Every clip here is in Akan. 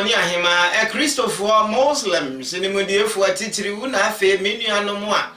boni ahema e Christopher Muslims ni mudiefu atitiri una afa menuano mu a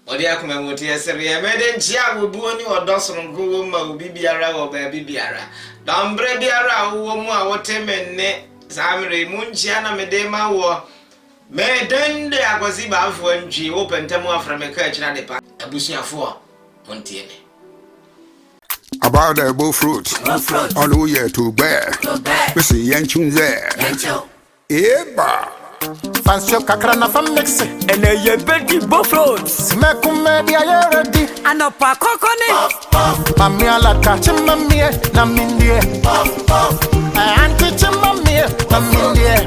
odi akoma moti esere mede nchia wobuo ni odosronko wo ma obi biara wo ba biara dambre biara wo mu a wotemenne samre mu nchia na mede ma wo medende akwasi ba afo ntwi wo pentemu aframeka akira de pa abusuafo montiene about the bull fruit on who ye to bear we see yenchun there eba Fancio kakra na fam mix ene ye bedi bull fruits me kume dia ye ready anopa kokoni mami ala ka chimamie na mindie anti chimamie na mindie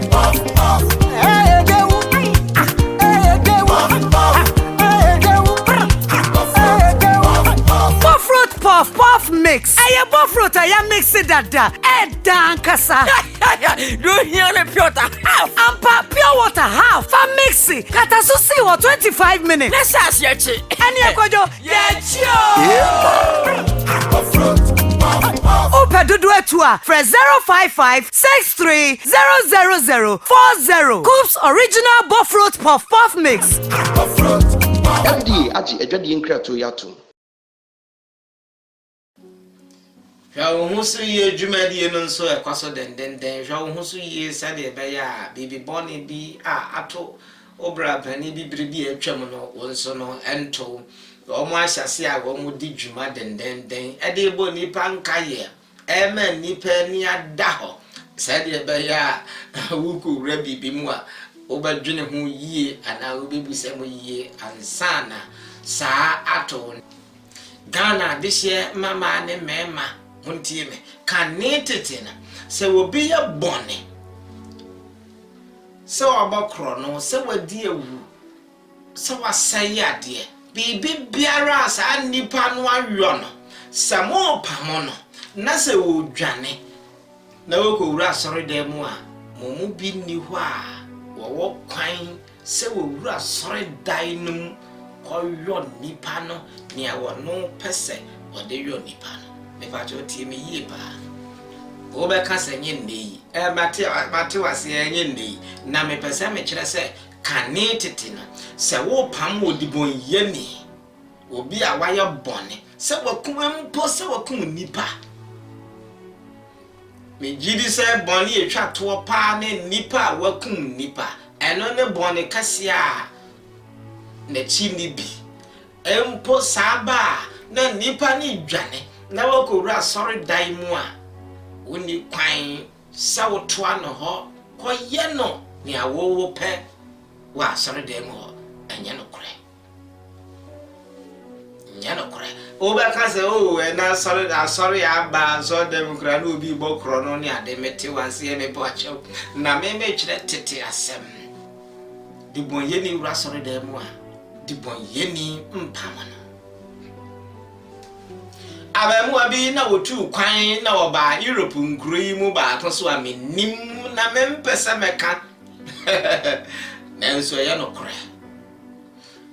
Puff mix. Aye buffruit aya mix it dada. Dankasa. Do hear the pure half. Ampa pure water half. Fa mix it. Kata susi wa 25 minutes. Let's ask yechi. Ani ekojo yechi. Ope dudu etua. Fresh 055-63-000-40. Coops original buffruit puff mix. Daddy aji edwadi nkra to yato. Jawo husu ye dwumadi no nso ekwaso dendenden jawo husu ye sade be ya bibi boni bi ato obra pani bi bribi atwam no wonso no ento omo ahyase a omo di dwuma dendenden ede bo nipa nkaye ema nipa ni ada ho sade be ya wuku ra bibi mu a obadwene ho yie ana obebusa mo yie ansana saa ato Ghana dihye mama ne mema Muntie me kanetete na se obi ye bone se obakro no se wadi ewu se wasaye ade bibi biara sa nipa no awo no se mo pamo no na se wodwane na wokowura asore da mu a momu bi ni ho a wo kwan se wowura asore dai num koyo nipa no ne awo no pese wode yo nipa no Nevajo timi ye ba. Obe kasa nye ndei. Mate wase nye ndei. Na me pese me kire se kanetete no. Se wo pam odibon ye ni. Obi a waye bone. Se wakum mpo se wakum nipa. Me gidi se bone etwa to pa ne nipa wakum nipa. Eno ne bone kase a na chi ni bi. Empo saba na nipa ni dwane. Na wokowura sorry dai mu a woni kwan sawoto ano ho koye no ne awowo pe wa sorry dai mu ho anya no kore oba ka se na sorry aba so dem kra no obi bokro no ne ade mete wanse me po achew na me kire tete asem di bonye ni wura sorry dai mu a di bonye ni mpamo no Abemu abi na wotu kwan na oba Europe nkuro yi mu ba to so amenim na mempesa meka nanso ye no kore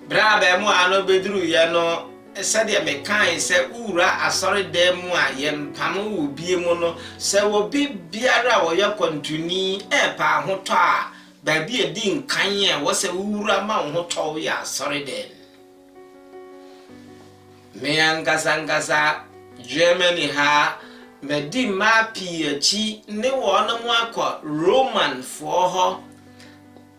bra abemu ano beduru ye no sade mekan se ura asore dem a ye mpam wo bie mu no se wo biara wo ye kontuni pa ho to a ba bi edi nkan ye wo se ura ma ho to ya asore dem me angasa Germany ha medi mapi achi ne wono mu akọ Roman fo ho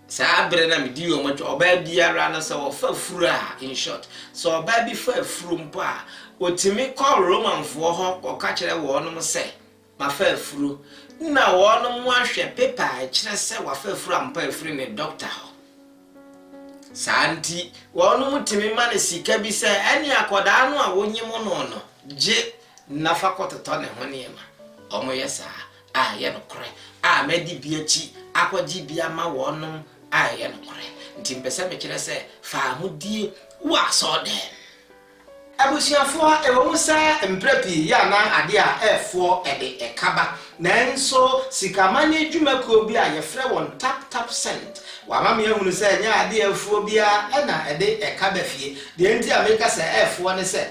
sa abre na medi wo mo oba biara na so fa furu a in short so oba bi fa furu mpo a otimi kọ Roman fo ho kọ ka kire wono mu se ma fa furu na wono mu ahwe paper a kire se wa fa furu ampa furu ne doctor ho santi wono mu timi ma ne sika bi se eni akoda no a wonyi mu no je nafa kototo ne ho ne ma omo yesa ye no kore medi biachi akwaji bia ma wonum ye no kore nti mpese me kire se fa hodie wa so de abusiafo ewo musa mprepi ya na ade a efo ede ekaba nanso sikamane adwumako bi a ye frɛ won tap cent wa ma me ehunu se nya ade efo bia na ede ekaba fie de nti America se efo ne se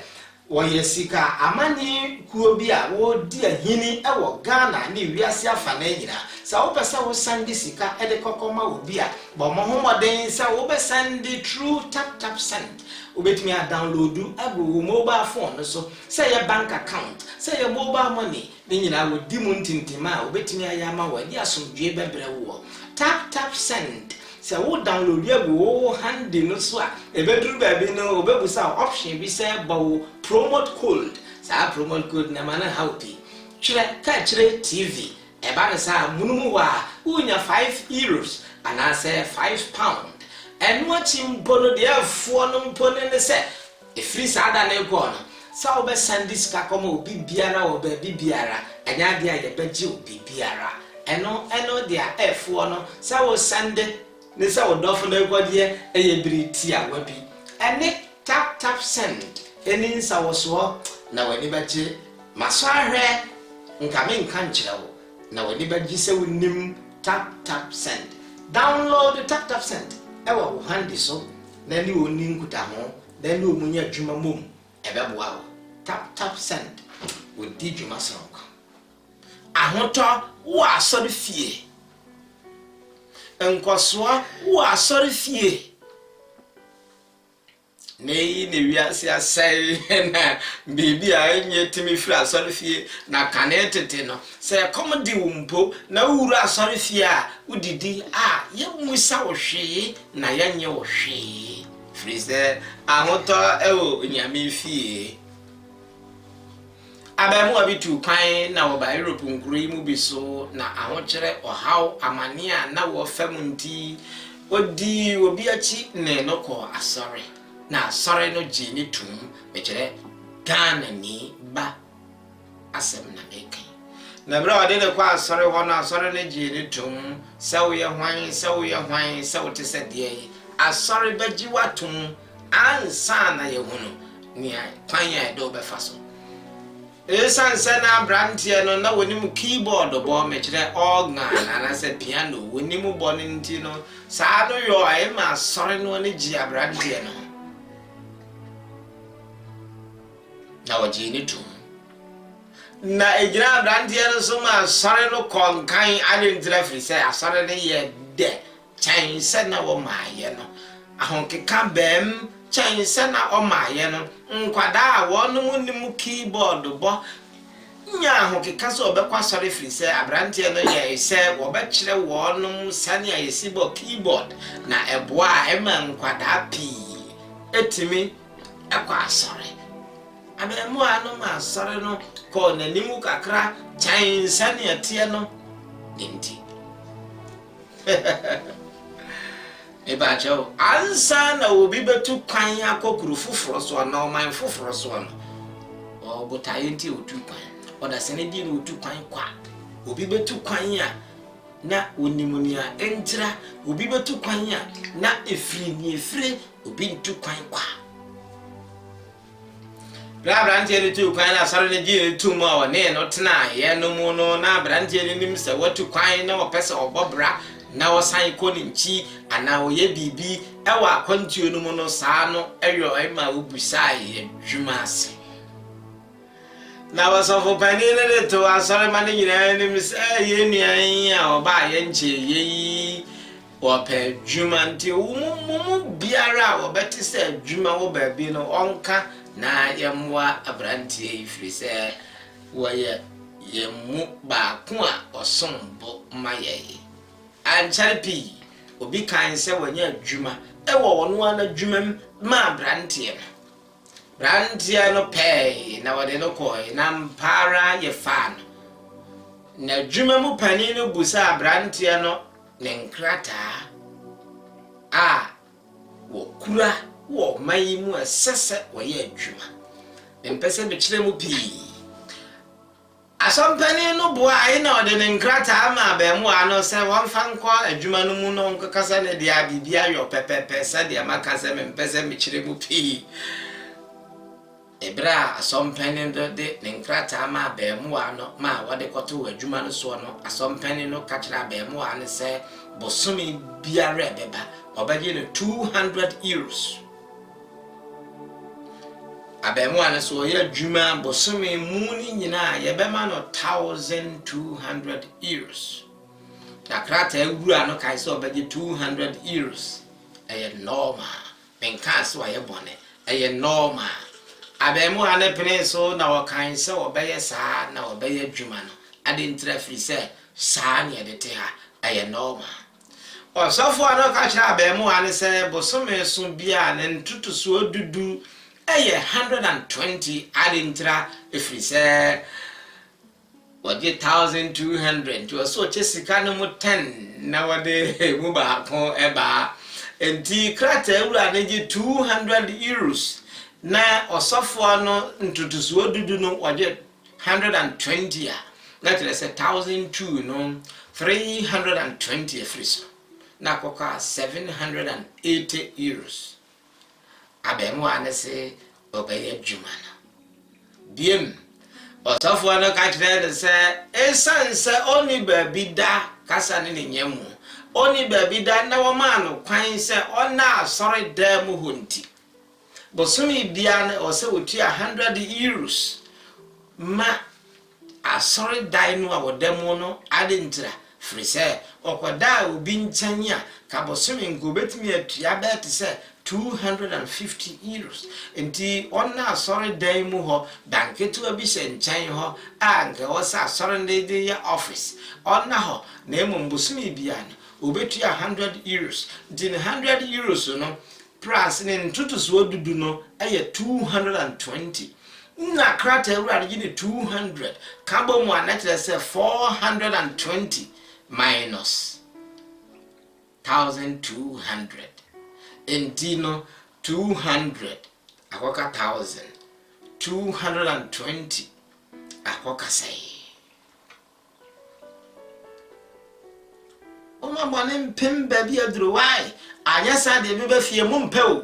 wɔyɛ sika amani kuo bi a wɔdi ahini ɛwɔ Ghana ne wiase afa na nyina sa wo pesa wo sandi sika ɛde kokoma obi a bɔ mo homoden sa wo be sandi true tap send obetumi a download ago wo mobile phone so say your bank account say your mobile money ne nyina wo di mu ntintima a obetumi ayama wo di asomdwe bebre wo tap send say wo download ago wo handi no so a ebeduru ba bi no obebusa option bi say bawo promote code sa promote code na mana hauti chire ka chire TV eba na sa munumu wa unya 5 euros ana say 5 pound enu achim bono de afuo no mpone ne se efri sa ada na ego no sa obe sandis ka komo obi biara obe biara anya dia ye beji obi biara eno dia afuo no sa wo sande ne sa wo dofo na ego de eye briti a wabi ene tap send eni sa wo so na wani baje maso ahwe nka me nka nkyerɛwo na wani baje se wonim tap send download the tap send ewa wo handi so na ni oni nkuta ho na ni omunya adwuma mom ebeboa wo tap send wo di dwuma sonko ahoto wo asori fie enkosoa wo asori fie nei ne wiase asai na bibi a enye timi firi asori fie na kanetete no se komedi wumpo na wuru asori fie a udidi a ye musa wo hwe na yenye wo hwe frize ahoto ewo nyame fie abamu abitu kwan na wo ba Europe nkuru yi mu bi so na ahokyere ohaw amania na wo fam nti odi obi achi ne no ko asori na asori no jini tum mekere Ghana ni ba asem na mekai na bra ade ne kwa asori ho na asori ne jini tum sawo ye hwan sawo te se de asori baji watum ansa na ye hunu ni kwan ya do be faso esanse na brantie no na woni mu keyboard bo mekire organ ana se piano woni mu bo nti no saa no yo ai ma sori no ne ji abrantie no na waji ni tu na egira abrantie no so ma sori no konkan ade ntira firi se asori ne ye de chanse na wo ma ye no ahonke ka bem chanse na o ma ye no nkwada a wonu mu keyboard bo nya ahonke ka so obekwa sori firi se abrantie no ye se wo be kire wonu sane ayesi bo keyboard na eboa e ma nkwada pi etimi ekwa asori abemu anu ma asori no ko na nimu kakra chanse na tie no ninti eba jo ansa na obi betu kwan akokuru fufuro so na oman fufuro so no obotaye nti otu kwan oda sene di no otu kwan kwa obi betu kwan a na onimunia entira obi betu kwan a na efiri obi ntu kwan kwa brandie le tu kwan na sare ne di tu mo ne no tena ye no mu no na brandie ne nim se watu kwan na opese obobra na wosan ko nchi ana oye bibi ewa akwantuo no mu no saa no eyo ema obusaye dwumase na wasofo panine le to asore mane nyina nim se ye nuan ya oba ye nche ye ope dwuma nti mumu biara obeti se dwuma wo ba bi no onka na yemwa abrantie ifiri se woye yemu ba ko a osombo maye ancharipi obi kan se wanya adwuma ewo wono ana adwuma ma brantie no pay na wode no koi na mpara ye fan na adwuma mu pani no busa brantie no ne nkrata a wo kura wo mai mu asese wo ye adwuma empese be kire mu pi asompani no boa ai na ode ne nkrata ama ba mu ano se won fa nko adwuma no mu no nkasa ne dia bibia yo pepepe se dia makase me mpese me kire mu pi ebra asompani do de ne nkrata ama ba mu ano ma wode koto adwuma no so no asompani no ka kira ba mu ano se bosumi biara beba obaje no 200 euros abemu ane so ye adwuma bosome mu ni nyina ye bema no 1200 euros na krata ewura no kai so obeje 200 euros eye normal menka so ye bone eye normal abemu ane pene so na wakan se obeye saa na obeye adwuma no ade ntra free se saa ne de te ha eye normal osofo ano ka kira abemu ane se bosome so bia ne ntutu so dudu eye 120 ade ntra free se wode 1200 to so chesika no mu 10 na wode mu ba ko eba enti krata ewura na je 200 euros na osofo ano ntutusuo dudu no wode 120 na tele se 1002 no 320 friso na koka 780 euros abemu anese obeye djumana biem osofo ano ka kire se esanse oni babida kasa ne nyemu oni babida na wo ma no kwan se ona asori dam honti bosumi bia na o se wotua 100 euros ma asori dai no awodam no adentira free se okoda obi nchanya ka bosumi ngobetimi atua bet se 250 euros enti onna asori dai mu ho danketu abi se nchan ho anke o sa asori ndede ya office onna ho na emom bosumi bia na obetua 100 euros din 100 euros no price ne ntutuso dudu no eye 220 na krata ewura de 200 kabo mu anatere se 420 minus 1200 entino 200 akoka 1000 220 akoka say Oma bone mpem baby aduro why anya sa de be fie mu mpe o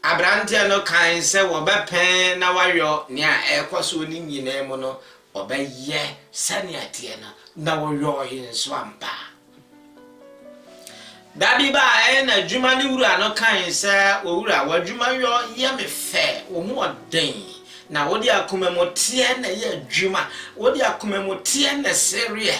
abrante no kan se wo be pen na wayo ne a ekoso ni nyina mu no obeye sani atie na woyo yinso ampa dabi ba na djuma ni wura no kan se wo wura wa djuma yo ye me fe wo mu oden na wodi akomemotie na ye djuma wodi akomemotie na serie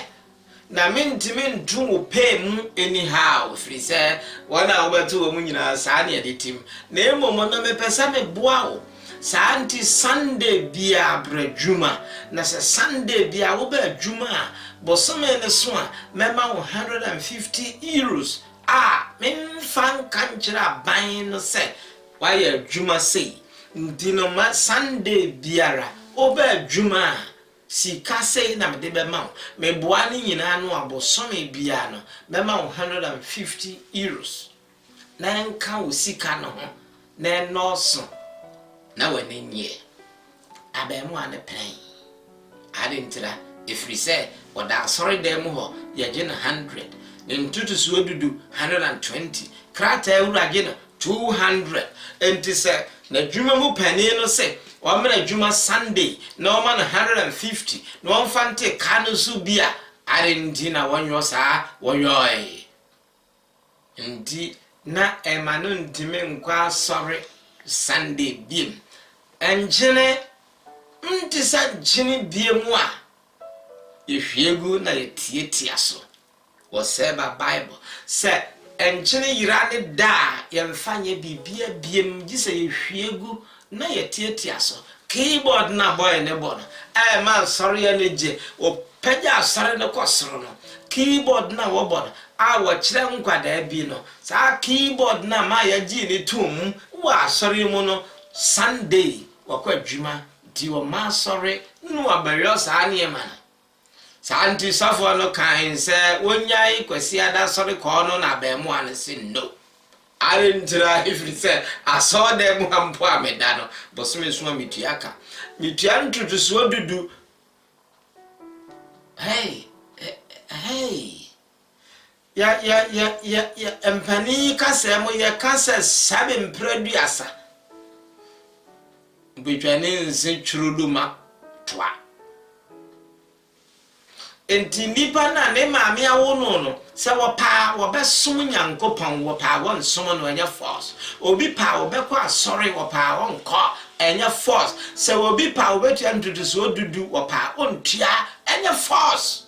na mentimi ntu pay mu anyhow free say wana obeto wo mu nyina saa ne editim na emomo no mepesa me boa o saa anti Sunday bia bradjuma na se Sunday bia wo ba djuma bosome ne so a mema 150 euros memfan kanchira ban no se why djuma sei ndino ma Sunday biara oba djuma sika sei na mede be ma me boa ni nyina no abosome bia no be ma 150 euros na nka wo sika no ho na noso na wani nye abemu ane pen adentira ifri se oda sorry dem ho ye je na 100 ntutu so dudu 120 krata ewura je na 200 enti se na djuma mu pani no se o mena djuma Sunday na o ma na 150 na o mfante kanu su bia arendi na wonyo saa woyoy ndi na emanu ndime nkwa sorry Sunday biem enjene ntisa jini biemu a yehwiegu na yetietia so wo seba Bible se enjene yirane da yemfanye bibia biem gise yehwiegu na yetietia so keyboard na boy ne bono man sorry aleje o peja sorry ne kosoro no keyboard na wo bono wo kire nkwada bi no sa keyboard na ma ya ji ni tum wa sorry mu no Sunday wakwa djuma di wo ma sorry nu abayo sa ne ma sa anti safo no kan se wonyai kwasi ada sorry ko no na ba mu an se no arentira ifri se aso de mu ampo ameda no bosome so mituaka mitua ntutu so dudu hey ya empani kasa mo ya kasa sabe mpraduasa bitwane nse churuduma twa enti nipa na ne maame awono no se wo besom nyankopon wo pa won som no anya force obi pa wo be kwa sorry wo pa won ko enya force se obi pa obetua ntutuso dudu opa ontua enya force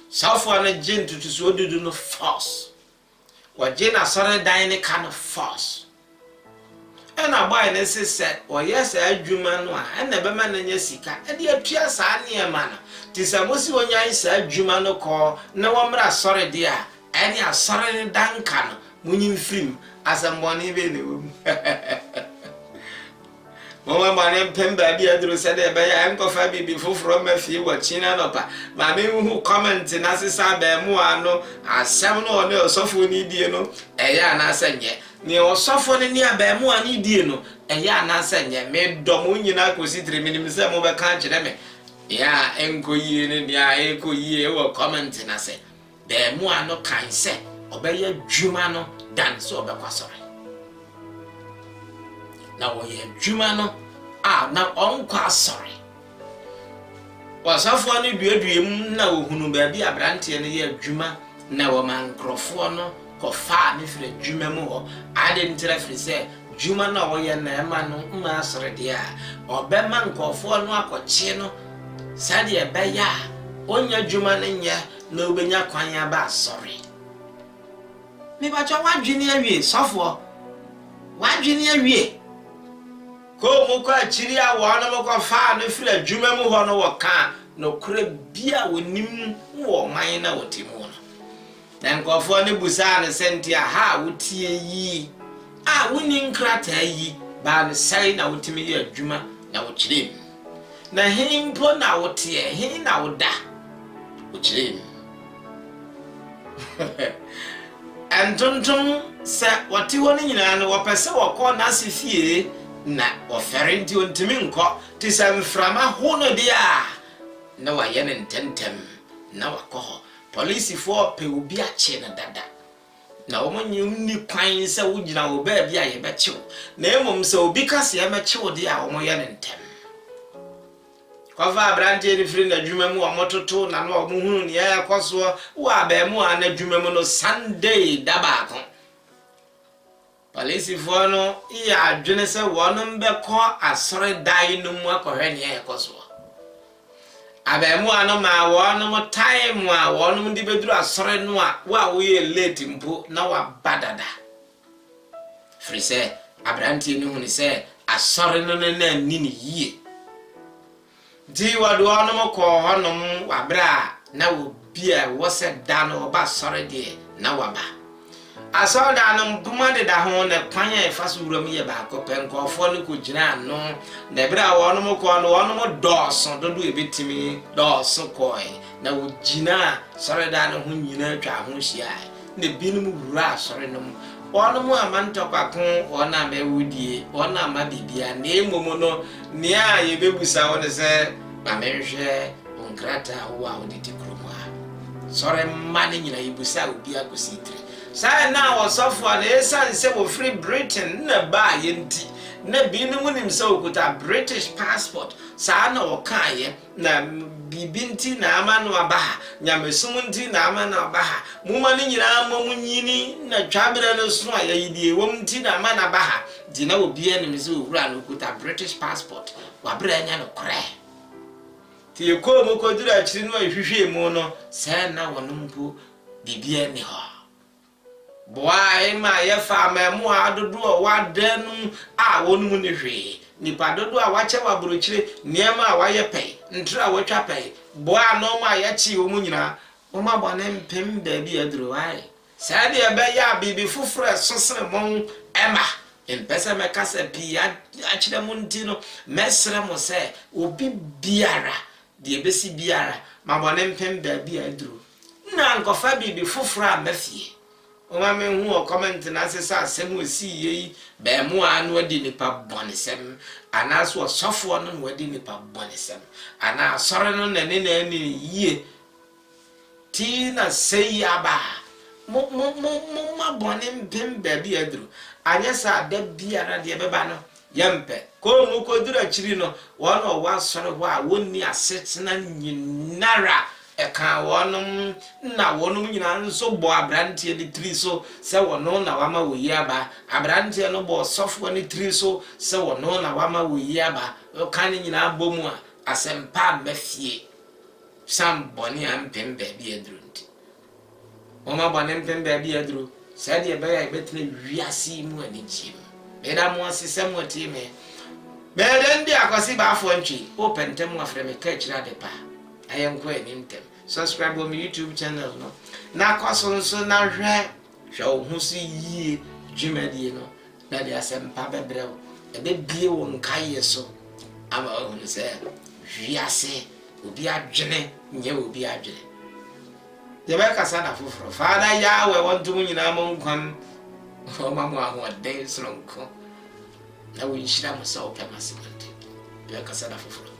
safo na gye ntutuso dudu no force wagye na sore dan ne ka no force ena boy ne se o yes adwuma no a ena be ma na nya sika e de atua saa ne ma no ti se mosi onyan saa adwuma no ko na wo mra sore de a eni asore ne dan ka no munyi film asamboni be ne wo mama mane pemba bi aduru se de be ya enko fa bibi foforo ma fie wo china no pa ma me hu comment na sesa ba mu ano asem no ne osofo ni die no eya na senye ni osofo ne ni aba mu ani die no eya na senye me domo nyina kosi treminim se mo be kan kire me ya enko yie ne dia enko yie wo comment na se ba mu ano kan se obeya dwuma no dan so obekwasore na wo ye dwuma no na onkwa sorry wasafo ne duaduem na ohunu ba bi abrante ne ye dwuma na wo man krofo no ko fa ne fire dwuma mu ho ade ntra fire se dwuma na wo ye na ema no ma asore de a obema nkofo no akoche no sade e be ya onya dwuma ne nya na obenya kwan ya ba asore me ba cho wadwene awie sofo wadwene awie ko mo ko achiri a wo na mo ko fa no fira adwuma mu ho no wo ka no kure bia wonim wo man na wotimu no dan ko fo ne busa ne senti a ha wotie yi a woni nkrata yi ba ne sai na wotimi ye adwuma na wo kire na himpo na wotie hin na woda wo kire antonton se wati woni nyina no wo pese wo ko na asifie na oferenti ontimi nko ti sam frama hono dia na wa ye ntentem na wakoho police for pe obi ache na dada na omonyum ni kwan se wugina wo ba bia ye bechew na emom se obi kase ye mechew dia omoye ntem kwa va brande ni free na dwuma mu omototo na no omuhunu ne ya kwaso wa ba mu ana dwuma mu no Sunday dabako Police for no iya adwene se wono mbekọ asore dai no mu akohwe ne ekoso abemu ano ma wono mo time a wono ndi beduru asore no a wo ye late mpo na wa badada free se abranti ni huni se asore no na nini yie di wado wono mo ko honom wabra na wo bia wo se da no ba asore de na waba asoda no mpumade da ho ne kwanya efaso wuram ye ba ko penkofo ne ko gina no na bra wono mo ko no wono mo doso dodo ebetimi doso koi na wo gina sore da no ho nyina twa ho hia ne binum wura sore no wono mo amantokakon wona ma wudie wona ma bibia na emomo no ne a ye bebusa wona se ba menhwe onkrata wo a oditi kromwa sore mane nyina yebusa obi akositire sai na wasofo na esan se wo free Britain na ba yenti na binu nim se okuta British passport sa na okaye na bibinti na ama no abaha nyamesumunti na ama na abaha muma ni nyina mamunyini na twabere no so ayidie womti na ama na abaha dina obi ene se owura no okuta British passport wabra anya no kore ti ko mo ko dura chiri no ahwehwe mu no sai na wonumpo bibia ni ho boy ma ye fa ma mu adodo wa danu a wonu ne hwe nipa dodo a wache wa brochire niema a waye pei ntra watwa pei boy no ma ye chi wo mu nyina wo ma bone mpem da bi aduro wai sa de be ya bibi fufure sosere mon ema empesa me kasa pi a chire mu ntino mesre mo se obi biara de besi biara ma bone mpem da bi aduro na nkofa bibi fufure a mafie Oma me hu o comment na sesa asem osi yi be mu anu adi nipa bonesem ana so sofo no wadi nipa bonesem ana asore no na ni yie ti na sei aba mo ma bonem pem ba bi adru anya sa da biara de beba no yempe ko mu ko dura chiri no wono wa sore ho a wonni asetena nyinara eka wonum na wonum nyina nso bo abrante ni tri so se wono na wama wo yi aba abrante no bo sofo ni tri so se wono na wama wo yi aba kan nyina bomu a asempa mafie sam boni ampem ba bi adrunti oma boni ampem ba bi adru se de ba ya betene wiase mu ani jim be da mo asesem woti me be den dia kwasi ba afo ntwi opentem afre me ka kira de pa ayenko animtem subscribe on my YouTube channel no na kwasonso na hwe wo si yie dwumadie no na de asempa bebrew ebe bie wo nkaye so ama ohun se wiase obi adwene nye obi adwene de ba kasa na foforo faada ya we wonto nyina mo nkwan o ma mo ahode sonko na wo nshira mo sa opema semante de ba kasa na foforo